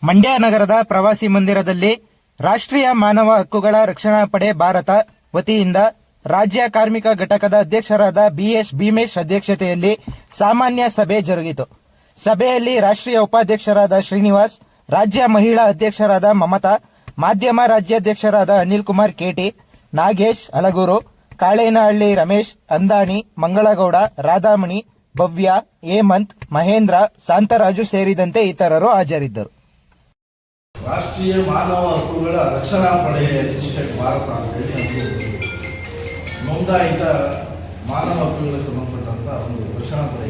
ಮಂಡ್ಯ ನಗರದ ಪ್ರವಾಸಿ ಮಂದಿರದಲ್ಲಿ ರಾಷ್ಟ್ರೀಯ ಮಾನವ ಹಕ್ಕುಗಳ ರಕ್ಷಣಾ ಪಡೆ ಭಾರತ ವತಿಯಿಂದ ರಾಜ್ಯ ಕಾರ್ಮಿಕ ಘಟಕದ ಅಧ್ಯಕ್ಷರಾದ ಬಿಎಸ್ ಭೀಮೇಶ್ ಅಧ್ಯಕ್ಷತೆಯಲ್ಲಿ ಸಾಮಾನ್ಯ ಸಭೆ ಜರುಗಿತು. ಸಭೆಯಲ್ಲಿ ರಾಷ್ಟ್ರೀಯ ಉಪಾಧ್ಯಕ್ಷರಾದ ಶ್ರೀನಿವಾಸ್, ರಾಜ್ಯ ಮಹಿಳಾ ಅಧ್ಯಕ್ಷರಾದ ಮಮತಾ, ಮಾಧ್ಯಮ ರಾಜ್ಯಾಧ್ಯಕ್ಷರಾದ ಅನಿಲ್ ಕುಮಾರ್ ಕೆಟಿ, ನಾಗೇಶ್ ಅಳಗೂರು, ಕಾಳೇನಹಳ್ಳಿ ರಮೇಶ್, ಅಂದಾಣಿ, ಮಂಗಳಗೌಡ, ರಾಧಾಮಣಿ, ಭವ್ಯ, ಹೇಮಂತ್, ಮಹೇಂದ್ರ, ಶಾಂತರಾಜು ಸೇರಿದಂತೆ ಇತರರು ಹಾಜರಿದ್ದರು. ರಾಷ್ಟ್ರೀಯ ಮಾನವ ಹಕ್ಕುಗಳ ರಕ್ಷಣಾ ಪಡೆ ಭಾರತ ಅಂತೇಳಿ ನೋಂದಾಯಿತ ಮಾನವ ಹಕ್ಕುಗಳಿಗೆ ಸಂಬಂಧಪಟ್ಟಂತ ಒಂದು ರಕ್ಷಣಾ ಪಡೆ.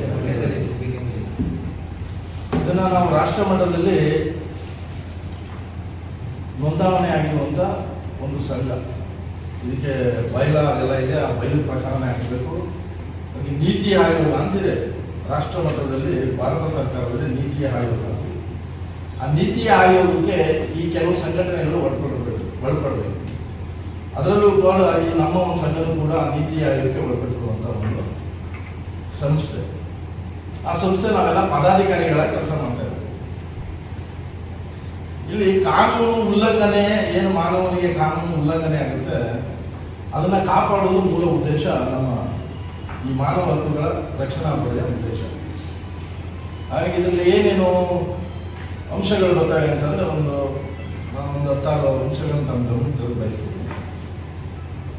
ಇದನ್ನ ನಾವು ರಾಷ್ಟ್ರ ಮಟ್ಟದಲ್ಲಿ ನೋಂದಾವಣೆ ಆಗಿರುವಂತ ಒಂದು ಸಂಘ. ಇದಕ್ಕೆ ಬೈಲಾ ಎಲ್ಲ ಇದೆ, ಆ ಬೈಲು ಪ್ರಕಾರನೇ ಹಾಕಬೇಕು. ನೀತಿ ಆಯೋಗ ಅಂತಿದೆ ರಾಷ್ಟ್ರ ಮಟ್ಟದಲ್ಲಿ, ಭಾರತ ಸರ್ಕಾರದಲ್ಲಿ ನೀತಿ ಆಯೋಗ. ಆ ನೀತಿ ಆಯೋಗಕ್ಕೆ ಈ ಕೆಲವು ಸಂಘಟನೆಗಳು ಒಳಪಡಬೇಕು. ಅದರಲ್ಲೂ ಕೂಡ ಈ ನಮ್ಮ ಒಂದು ಸಂಘಟನೆ ಕೂಡ ನೀತಿ ಆಯೋಗಕ್ಕೆ ಒಳಪಟ್ಟಿರುವಂತ ಒಂದು ಸಂಸ್ಥೆ. ಆ ಸಂಸ್ಥೆ ನಾವೆಲ್ಲ ಪದಾಧಿಕಾರಿಗಳ ಕೆಲಸ ಮಾಡ್ತಾ ಇದ್ದೀವಿ. ಇಲ್ಲಿ ಕಾನೂನು ಉಲ್ಲಂಘನೆ, ಏನು ಮಾನವನಿಗೆ ಕಾನೂನು ಉಲ್ಲಂಘನೆ ಆಗುತ್ತೆ ಅದನ್ನ ಕಾಪಾಡುವುದು ಮೂಲ ಉದ್ದೇಶ ನಮ್ಮ ಈ ಮಾನವ ಹಕ್ಕುಗಳ ರಕ್ಷಣಾ ಪಡೆಯ ಉದ್ದೇಶ. ಹಾಗಾಗಿ ಇದರಲ್ಲಿ ಏನೇನು ಅಂಶಗಳು ಗೊತ್ತಾಗ ಅಂತಂದ್ರೆ ಒಂದು 10 ಅಂಶಗಳನ್ನು ನಮ್ಮ ಗಮನಕ್ಕೆ ಬಯಸ್ತೀವಿ.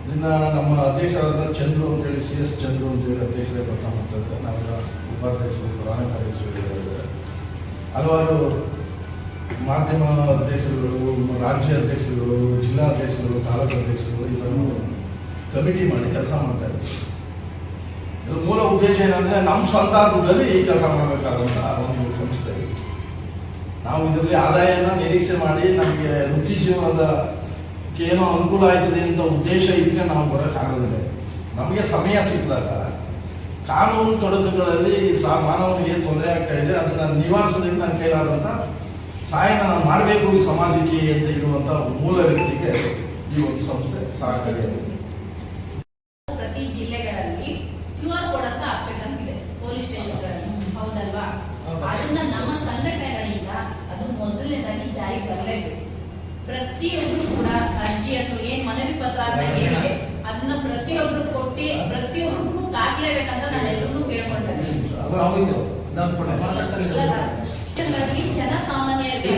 ಇದನ್ನ ನಮ್ಮ ಅಧ್ಯಕ್ಷರಾದ ಚಂದ್ರು ಅಂತೇಳಿ CS ಚಂದ್ರು ಅಂತೇಳಿ ಅಧ್ಯಕ್ಷರೇ ಕೆಲಸ ಮಾಡ್ತಾ ಇದ್ದಾರೆ. ನಾವೆಲ್ಲ ಉಪಾಧ್ಯಕ್ಷರು, ಪ್ರಧಾನ ಕಾರ್ಯದರ್ಶಿಗಳಿದ್ದಾರೆ. ಹಲವಾರು ಮಾಧ್ಯಮ ಅಧ್ಯಕ್ಷರುಗಳು, ರಾಜ್ಯ ಅಧ್ಯಕ್ಷರುಗಳು, ಜಿಲ್ಲಾ ಅಧ್ಯಕ್ಷರುಗಳು, ತಾಲೂಕು ಅಧ್ಯಕ್ಷರುಗಳು ಇದನ್ನು ಕಮಿಟಿ ಮಾಡಿ ಕೆಲಸ ಮಾಡ್ತಾ ಇದ್ದಾರೆ. ಇದು ಮೂಲ ಉದ್ದೇಶ ಏನಂದ್ರೆ ನಮ್ಮ ಸ್ವಂತ ದುಡ್ಡಲ್ಲಿ ಈ ಕೆಲಸ ಮಾಡಬೇಕಾದಂತ ಒಂದು ಸಂಸ್ಥೆ. ನಾವು ಇದರಲ್ಲಿ ಆದಾಯನ ನಿರೀಕ್ಷೆ ಮಾಡಿ ನಮಗೆ ವೃತ್ತಿ ಜೀವನದ ಏನೋ ಅನುಕೂಲ ಆಯ್ತದೆ ಅಂತ ಉದ್ದೇಶ ಇದ್ರೆ ನಾವು ಬರೋಕ್ಕಾಗೋದಿಲ್ಲ. ನಮಗೆ ಸಮಯ ಸಿಕ್ಕಿದಾಗ ಕಾನೂನು ತೊಡಕುಗಳಲ್ಲಿ ಮಾನವನಿಗೆ ತೊಂದರೆ ಆಗ್ತಾ ಇದೆ, ಅದನ್ನ ನಿವಾರಿಸೋದಕ್ಕೆ ನನ್ನ ಕೈಲಾದಂತ ಸಹಾಯನ ನಾನು ಮಾಡಬೇಕು ಈ ಸಮಾಜಕ್ಕೆ ಅಂತ ಇರುವಂತ ಮೂಲ ವ್ಯಕ್ತಿಗೆ ಈ ಒಂದು ಸಂಸ್ಥೆ ಸಹಕಾರಿಯಾಗಿದೆ. ಪ್ರತಿ ಜಿಲ್ಲೆಗಳಲ್ಲಿ QR ಕೋಡ್ ಅಂತ ಹಾಕ್ಬೇಕಂತಿದೆ ಪೊಲೀಸ್ ಸ್ಟೇಷನ್ಗಳಲ್ಲಿ, ಹೌದಲ್ವಾ? ಅದನ್ನ ನಮ್ಮ ಸಂಘಟನೆಗಳಿಂದ ಅದು ಮೊದಲನೇದಾಗಿ ಜಾರಿಗೆ ಬರಲೇಬೇಕು. ಪ್ರತಿಯೊಬ್ಬರು ಕೂಡ ಅರ್ಜಿಯನ್ನು ಏನ್ ಮನವಿ ಪತ್ರ ಅಂತ ಏನಿದೆ ಅದನ್ನ ಪ್ರತಿಯೊಬ್ರು ಕೊಟ್ಟಿ ಪ್ರತಿಯೊಬ್ಬರಿಗೂ ಹಾಕ್ಲೇಬೇಕಂತ ನಾನು ಎಲ್ಲರೂ ಕೇಳ್ಕೊಳ್ತೇನೆ. ಜನಸಾಮಾನ್ಯರಿಗೆ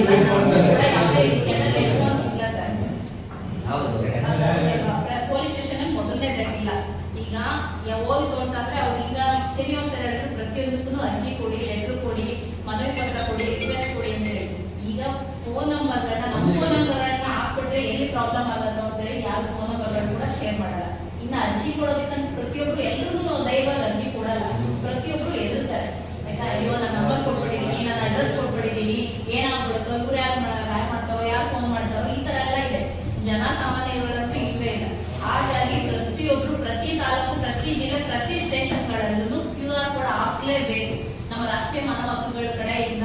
ಪೊಲೀಸ್ ಸ್ಟೇಷನ್ ಮೊದಲನೇದಾಗಿಲ್ಲ. ಈಗ ಹೋಗಿತ್ತು ಅಂತಂದ್ರೆ ಅವ್ರಿಗೆ ಸೀನಿಯರ್ಸ್ ಹೇಳಿದ್ರು ಪ್ರತಿಯೊಂದಕ್ಕೂ ಅರ್ಜಿ ಕೊಡಿ, ಲೆಟರ್ ಕೊಡಿ, ಮನವಿ ಪತ್ರ ಕೊಡಿ, ರಿಕ್ವೆಸ್ಟ್ ಕೊಡಿ ಅಂತ ಹೇಳಿ. ಈಗ ಫೋನ್ ನಂಬರ್ಗಳನ್ನ ನಮ್ಮ ಫೋನ್ ನಂಬರ್ಗಳನ್ನ ಹಾಕ್ಬಿಟ್ರೆ ಎಲ್ಲಿ ಪ್ರಾಬ್ಲಮ್ ಆಗೋದು ಅಂತ ಹೇಳಿ ಯಾರು ಫೋನ್ ನಂಬರ್ಗಳು ಕೂಡ ಶೇರ್ ಮಾಡಲ್ಲ. ಇನ್ನು ಅರ್ಜಿ ಕೊಡೋದಕ್ಕಂತ ಪ್ರತಿಯೊಬ್ರು ಎಲ್ಲರೂ ದಯವಾಗಿ ಅರ್ಜಿ ಕೊಡಲ್ಲ, ಪ್ರತಿಯೊಬ್ರು ಎದುರ್ತಾರೆ. ಆಯ್ತಾ, ಅಯ್ಯೋ ನನ್ನ ನಂಬರ್ ಕೊಟ್ಬಿಟ್ಟಿದೀನಿ, ನನ್ನ ಅಡ್ರೆಸ್ ಕೊಟ್ಬಿಟ್ಟಿದೀನಿ, ಏನಾಗ್ಬಿಡುತ್ತೋ, ಇವ್ರು ಯಾರು ಮಾಡ್ತಾರೋ, ಯಾರು ಫೋನ್ ಮಾಡ್ತಾರೋ, ಈ ತರ ಎಲ್ಲ ಇದೆ. ಜನಸಾಮಾನ್ಯಗಳಂತೂ ಇಲ್ವೇ ಇಲ್ಲ. ಹಾಗಾಗಿ ಪ್ರತಿಯೊಬ್ರು ಪ್ರತಿ ತಾಲೂಕು, ಪ್ರತಿ ಜಿಲ್ಲೆ, ಪ್ರತಿ ಸ್ಟೇಷನ್ಗಳಲ್ಲೂ QR ಕೋಡ್ ಹಾಕ್ಲೇಬೇಕು. ನಮ್ಮ ರಾಷ್ಟ್ರೀಯ ಮಾನವ ಹಕ್ಕುಗಳ ಕಡೆಯಿಂದ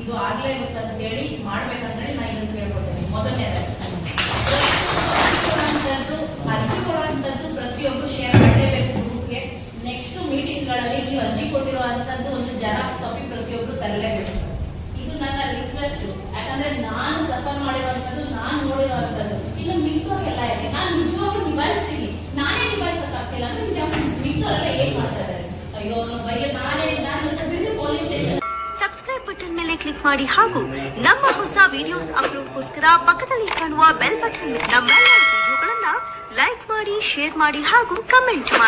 ಇದು ಆಗ್ಲೇಬೇಕಂತೇಳಿ ಮಾಡ್ಬೇಕಂತೇಳಿ ನಾ ಇದನ್ನು ಕೇಳ್ಕೊಳ್ತೇನೆ. ಮೊದಲನೇದಾಗಿ ಅರ್ಜಿ ಕೊಡುವಂತದ್ದು ಪ್ರತಿಯೊಬ್ರು ಶೇರ್ ಮಾಡಲೇಬೇಕು ಗ್ರೂಪ್ಗೆ. ನೆಕ್ಸ್ಟ್ ಮೀಟಿಂಗ್ಗಳಲ್ಲಿ ನೀವು ಅರ್ಜಿ ಕೊಟ್ಟಿರುವಂತದ್ದು ಒಂದು ಜೆರಾಕ್ಸ್ ಕಾಪಿ ಪ್ರತಿಯೊಬ್ರು ತರಲೇಬೇಕು. ಇದು ನನ್ನ ರಿಕ್ವೆಸ್ಟ್. ಯಾಕಂದ್ರೆ ನಾನು ಸಫರ್ ಮಾಡಿರುವಂತದ್ದು, ನಾನು ನೋಡಿರುವಂತದ್ದು. ಇನ್ನು ಮಿಕ್ತವ್ರಿಗೆಲ್ಲ ಇದೆ, ನಾನು ನಿಜವಾಗ್ಲೂ ನಿಭಾಯಿಸ್ತೀನಿ. ನಾನೇ ನಿಭಾಯಿಸಕ್ಕಾಗ್ತಿಲ್ಲ ಅಂದ್ರೆ ಮಿಕ್ತವರೆಲ್ಲ ಏನ್ ಮಾಡ್ತಾ ಇದ್ದಾರೆ? ಅಯ್ಯೋ ನಾನು ಪೊಲೀಸ್ ಸ್ಟೇಷನ್. ಸಬ್ಸ್ಕ್ರೈಬ್ ಬಟನ್ ಮೇಲೆ ಕ್ಲಿಕ್ ಮಾಡಿ ಹಾಗೂ ನಮ್ಮ ಹೊಸ ವಿಡಿಯೋಸ್ ಅಪ್ಲೋಡ್ಗೋಸ್ಕರ ಪಕ್ಕದಲ್ಲಿ ಕಾಣುವ ಬೆಲ್ ಬಟನ್ ನಮ್ಮೆಲ್ಲ ವಿಡಿಯೋಗಳನ್ನ ಲೈಕ್ ಮಾಡಿ, ಶೇರ್ ಮಾಡಿ ಹಾಗೂ ಕಮೆಂಟ್ ಮಾಡಿ.